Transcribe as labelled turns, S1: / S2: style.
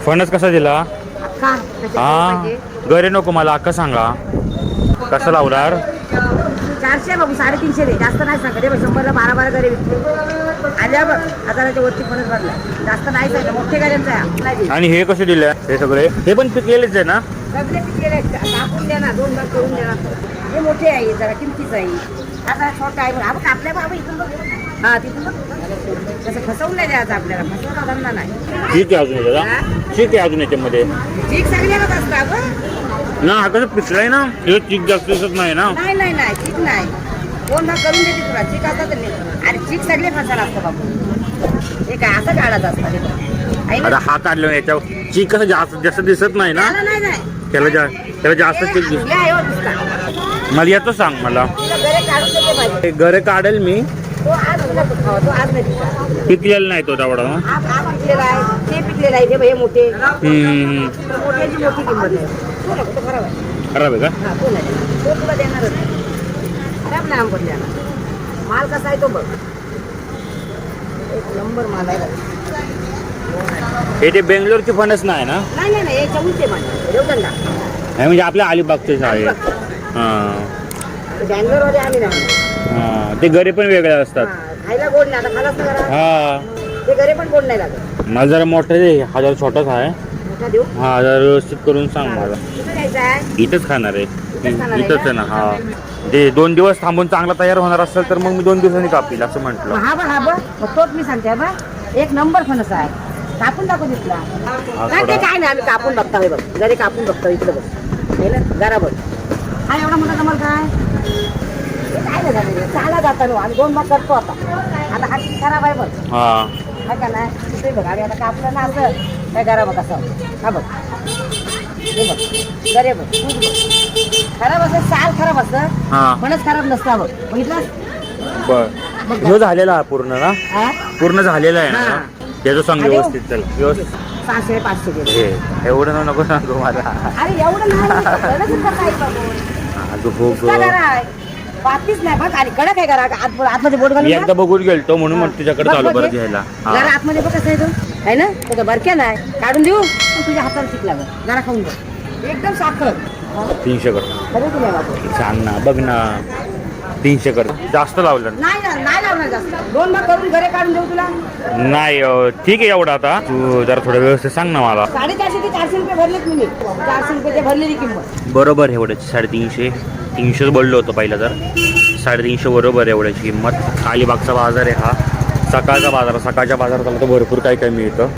S1: फणस कसा दिला?
S2: अख्खा
S1: हा गरे नको मला अक्का सांगा कसं लावणार?
S2: 400 बाबू 350 दे जास्त नाही सांगत. 100ला 12 गरे विकतो आल्या बघ 1000च्या वरती फणस भरला जास्त नाही सांगत. मोठे गाड्यांचा आहे.
S1: आणि हे कसे दिले हे सगळे? हे पण पिकलेलेच आहे ना?
S2: सगळे पिकलेले आहेत. कापून द्या ना 2 भाग करून द्या ना. हे मोठे आहे जरा किमतीच आहे. आता छोटा आहे आपण आपल्या बाबा इथून बघ. हा तिथून बघ कसं फसवून नाही द्यायचं आपल्याला. फसवून धंदा नाही.
S1: ठीक आहे अजून दादा ठीक आहे अजून याच्यामध्ये
S2: ठीक सगळ्यालाच असतं गं.
S1: ना हा कसं पिकलाय ना हे चीक जास्त दिसत नाही ना.
S2: नाही चीक नाही. 2 भाग करून देते तुला. चीक असतात आणि चीक सगळे फसायला असतं बाबू. हे काय असं काढायचं असतं.
S1: आता हा काढला याच्यावर चीक कसं जास्त जास्त दिसत नाही ना.
S2: नाही
S1: त्याला जास्त चीक दिसत. मला येतो सांग मला
S2: गरे काढून देते पाहिजे.
S1: गरे काढेल मी.
S2: तो आज तुला खावा. तो आज नाही दिसला.
S1: पिकलेला नाही तो तेवढा
S2: आज पिकलेला आहे. ते पिकलेलं आहे. हे मोठे मोठ्याची मोठी किंमत आहे. तो नको तो खराब आहे.
S1: खराब आहे का?
S2: हा तो नाही. तो तुला देणारच नाही. खराब नाही आंबट देणार. माल कसा आहे तो बघ. एक नंबर माल आहे.
S1: हे ते बेंगलोरची फणस नाही ना?
S2: नाही हे चौथे माल देवदंडा.
S1: हे म्हणजे आपल्या अलिबागचेच आहे. हां
S2: बँगलोरमध्ये आम्ही नाही.
S1: हां ते गरे पण वेगळे असतात.
S2: खायला गोड नाही. आता खालाच ना जरा.
S1: हा
S2: ते घरे पण गोड नाही लागत.
S1: मला जरा मोठं दे. हा जरा छोटाच आहे.
S2: मोठा देऊ.
S1: हा जरा व्यवस्थित करून सांग मला.
S2: कुठं घ्यायचा आहे?
S1: इथंच खाणार आहे.
S2: इथंच खाणार आहे
S1: इथंच आहे ना. हा ते 2 दिवस थांबून चांगला तयार होणार असेल तर मग मी 2 दिवसांनी कापील असं म्हटलं.
S2: हा बघ मग तोच मी सांगते बघ. एक नंबर फणस आहे. कापून दाखव दिसला नाही ते काय नाही. आम्ही कापून बघता बघ. घरी कापून बघतो इकडे बघ. हे ना जरा बघ. हा एवढा मोठा कमल काय काय नाही झालं. चाला जाता आणि 2 भाग करतो आता. आता हा खराब आहे बघ.
S1: हा
S2: का नाही ते बघ. आणि आता कापलं ना असं काय करा बघ असं. हा बघ हे बघ गरे बघ. खराब असं साल खराब असतं.
S1: हा
S2: फणस खराब नसता बघ. बघितलं
S1: बर ह्यो झालेला हा पूर्ण ना? पूर्ण झालेला आहे ना? त्याचं सांग व्यवस्थित. चल व्यवस्थित.
S2: 600-500 दे.
S1: हे एवढं नको सांगू मला.
S2: अरे एवढं नाही. बाकीच नाही बघ. आणि कडक आहे करा आतमध्ये बोट
S1: मी
S2: घालून
S1: एकदा बघून गेलतो म्हणून मग तुझ्याकडे चालू बरं घ्यायला.
S2: जरा आतमध्ये बघ कसं आहे तो आहे ना. त्याचं बरक्या नाही काढून देऊ. तुझ्या हाताला शिकला बघ. जरा खाऊन बघ. एकदम साखर.
S1: 300 कर.
S2: खरं तुला बाबू.
S1: सांग ना बघ ना. 300 कर. जास्त लावलं
S2: नाही लावणार जास्त. 2 भाग करून घरे काढून देऊ तुला.
S1: नाही. ठीक आहे एवढं. आता तू जरा थोडं व्यवस्थित सांग ना मला.
S2: 450 ते 400 रुपये भरलेत मी. 400 रुपये भरलेली किंमत.
S1: बरोबर एवढ्याची 350. 300 बोललो होतो पहिला तर 350 बरोबर एवढ्याची किंमत. अलिबागचा बाजार आहे हा. सकाळचा बाजार. सकाळच्या बाजारात आला तर भरपूर काही काही मिळतं.